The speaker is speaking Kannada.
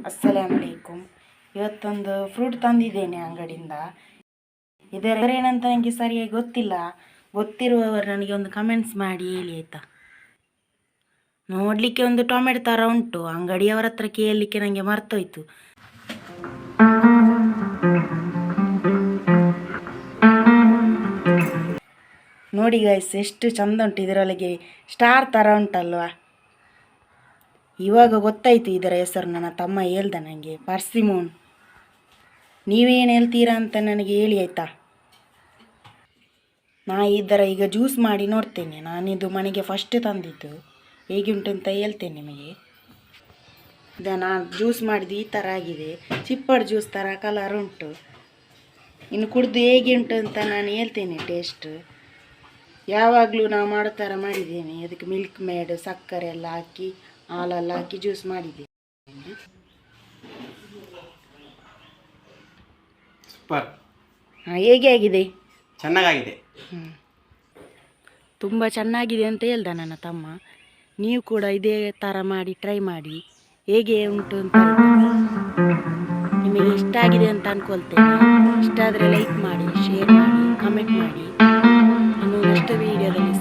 ಅಸ್ಸಲಾಮಲೈಕುಮ್. ಇವತ್ತೊಂದು ಫ್ರೂಟ್ ತಂದಿದ್ದೇನೆ ಅಂಗಡಿಯಿಂದ. ಇದರ ಏನಂತ ನನಗೆ ಸರಿಯಾಗಿ ಗೊತ್ತಿಲ್ಲ. ಗೊತ್ತಿರುವವರು ನನಗೆ ಒಂದು ಕಮೆಂಟ್ಸ್ ಮಾಡಿ ಹೇಳಿ ಆಯಿತಾ. ನೋಡಲಿಕ್ಕೆ ಒಂದು ಟೊಮೆಟೊ ಥರ ಉಂಟು. ಅಂಗಡಿಯವರ ಹತ್ರ ಕೇಳಲಿಕ್ಕೆ ನನಗೆ ಮರ್ತೋಯ್ತು. ನೋಡಿ ಗೈಸ್, ಎಷ್ಟು ಚಂದ ಉಂಟು. ಇದರೊಳಗೆ ಸ್ಟಾರ್ ಥರ ಉಂಟಲ್ವಾ. ಇವಾಗ ಗೊತ್ತಾಯಿತು ಇದರ ಹೆಸರು. ನನ್ನ ತಮ್ಮ ಹೇಳ್ದ ನನಗೆ, ಪರ್ಸಿಮೋನ್. ನೀವೇನು ಹೇಳ್ತೀರಾ ಅಂತ ನನಗೆ ಹೇಳಿ ಆಯಿತಾ. ನಾ ಇದರ ಈಗ ಜ್ಯೂಸ್ ಮಾಡಿ ನೋಡ್ತೇನೆ. ನಾನಿದು ಮನೆಗೆ ಫಸ್ಟ್ ತಂದಿದ್ದು. ಹೇಗೆ ಉಂಟು ಅಂತ ಹೇಳ್ತೇನೆ ನಿಮಗೆ. ನಾನು ಜ್ಯೂಸ್ ಮಾಡಿದ್ದು ಈ ಥರ ಆಗಿದೆ. ಚಿಪ್ಪಡ್ ಜ್ಯೂಸ್ ಥರ ಕಲರ್ ಉಂಟು. ಇನ್ನು ಕುಡಿದು ಹೇಗೆ ಉಂಟು ಅಂತ ನಾನು ಹೇಳ್ತೇನೆ ಟೇಸ್ಟ್. ಯಾವಾಗಲೂ ನಾವು ಮಾಡೋ ಥರ ಮಾಡಿದ್ದೇನೆ. ಅದಕ್ಕೆ ಮಿಲ್ಕ್ ಮೇಡ್, ಸಕ್ಕರೆ ಎಲ್ಲ ಹಾಕಿ, ಹಾಲೆಲ್ಲ ಹಾಕಿ ಜ್ಯೂಸ್ ಮಾಡಿದ್ದೇನೆ. ಸೂಪರ್. ಹೇಗೆ ಆಗಿದೆ? ಚೆನ್ನಾಗಿದೆ. ತುಂಬ ಚೆನ್ನಾಗಿದೆ ಅಂತ ಹೇಳ್ದ ನನ್ನ ತಮ್ಮ. ನೀವು ಕೂಡ ಇದೇ ಥರ ಮಾಡಿ ಟ್ರೈ ಮಾಡಿ. ಹೇಗೆ ಉಂಟು ಅಂತ ನಿಮಗೆ ಇಷ್ಟ ಆಗಿದೆ ಅಂತ ಅಂದ್ಕೊಳ್ತೇನೆ. ಇಷ್ಟ ಆದರೆ ಲೈಕ್ ಮಾಡಿ, ಶೇರ್ ಮಾಡಿ, ಕಮೆಂಟ್ ಮಾಡಿ. ಇನ್ನು ನೆಕ್ಸ್ಟ್ ವೀಡಿಯೋದಲ್ಲಿ